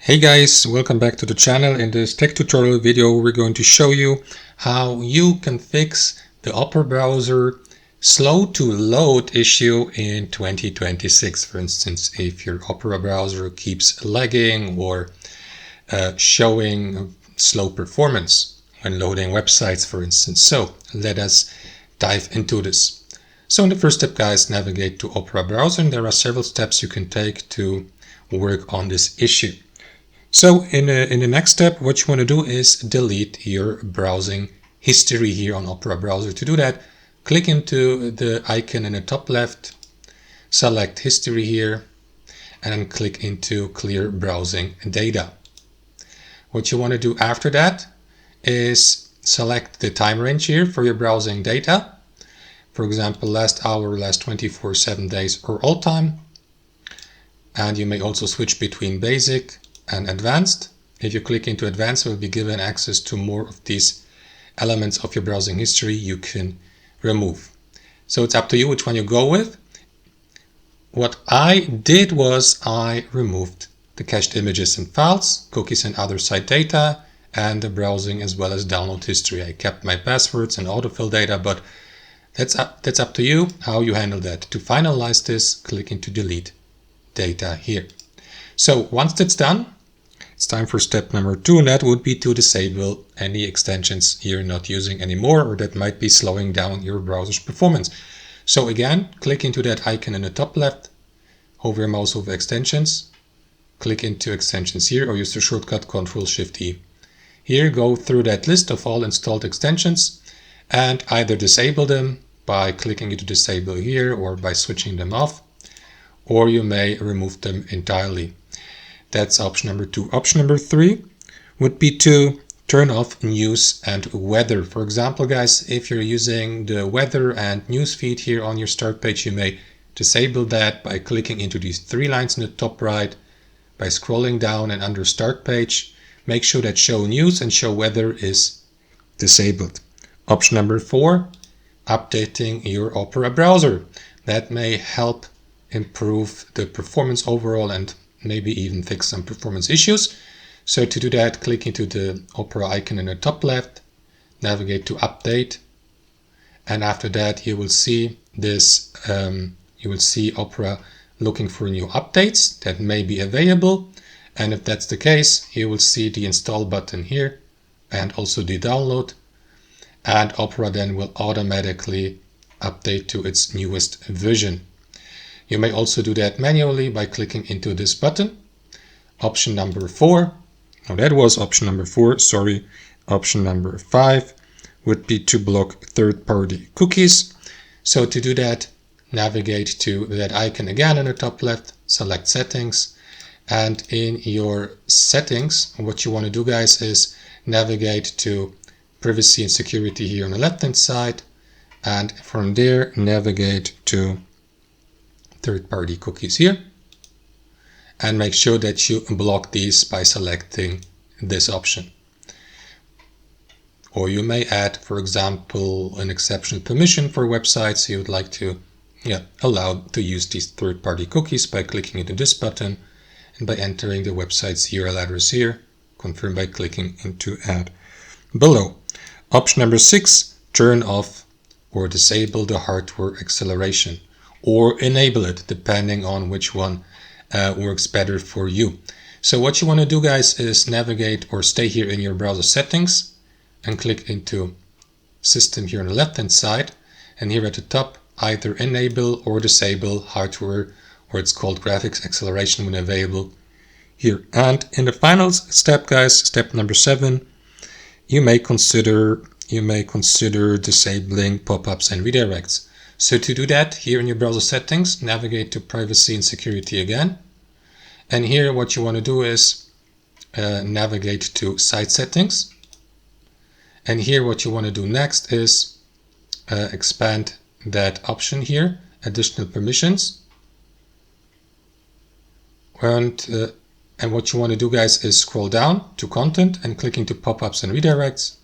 Hey guys, welcome back to the channel. In this tech tutorial video we're going to show you how you can fix the Opera browser slow to load issue in 2026. For instance, if your Opera browser keeps lagging or showing slow performance when loading websites, for instance. So let us dive into this. So in the first step, guys, navigate to Opera browser, and there are several steps you can take to work on this issue. So in the next step, what you want to do is delete your browsing history here on Opera browser. To do that, click into the icon in the top left, select history here, and then click into clear browsing data. What you want to do after that is select the time range here for your browsing data. For example, last hour, last 24, 7 days, or all time. And you may also switch between basic and advanced. If you click into advanced, you will be given access to more of these elements of your browsing history you can remove. So it's up to you which one you go with. What I did was I removed the cached images and files, cookies and other site data, and the browsing as well as download history. I kept my passwords and autofill data, but that's up to you how you handle that. To finalize this, click into delete data here. So once that's done, it's time for step number 2, and that would be to disable any extensions you're not using anymore or that might be slowing down your browser's performance. So again, click into that icon in the top left, hover your mouse over extensions, click into extensions here, or use the shortcut Ctrl-Shift-E. Here, go through that list of all installed extensions and either disable them by clicking into disable here or by switching them off, or you may remove them entirely. That's option number 2. Option number 3 would be to turn off news and weather. For example, guys, if you're using the weather and news feed here on your start page, you may disable that by clicking into these 3 lines in the top right, by scrolling down, and under start page, make sure that show news and show weather is disabled. Option number 4, updating your Opera browser. That may help improve the performance overall and maybe even fix some performance issues. So to do that, click into the Opera icon in the top left, navigate to update, and after that you will see this, you will see Opera looking for new updates that may be available, and if that's the case, you will see the install button here and also the download, and Opera then will automatically update to its newest version. You may also do that manually by clicking into this button. Option number 4, now that was option number 4, sorry. Option number 5 would be to block third-party cookies. So to do that, navigate to that icon again in the top left, select settings, and in your settings, what you want to do, guys, is navigate to privacy and security here on the left-hand side, and from there navigate to third-party cookies here, and make sure that you block these by selecting this option. Or you may add, for example, an exceptional permission for websites you would like to allow to use these third-party cookies by clicking into this button and by entering the website's URL address here, confirm by clicking into add below. Option number 6, turn off or disable the hardware acceleration, or enable it, depending on which one works better for you. So what you want to do, guys, is navigate or stay here in your browser settings and click into system here on the left hand side, and here at the top either enable or disable hardware, or it's called graphics acceleration when available here. And in the final step, guys, step number 7, you may consider disabling pop-ups and redirects. So to do that, here in your browser settings, navigate to privacy and security again. And here what you want to do is navigate to site settings. And here what you want to do next is expand that option here, additional permissions. And what you want to do, guys, is scroll down to content and click into pop-ups and redirects.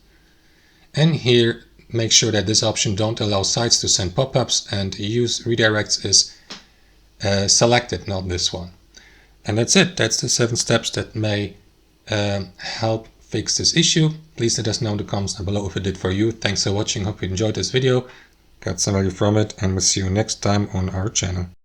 And here, make sure that this option don't allow sites to send pop-ups, and use redirects is selected, not this one. And that's it. That's the 7 steps that may help fix this issue. Please let us know in the comments down below if it did for you. Thanks for watching. Hope you enjoyed this video, got some value from it, and we'll see you next time on our channel.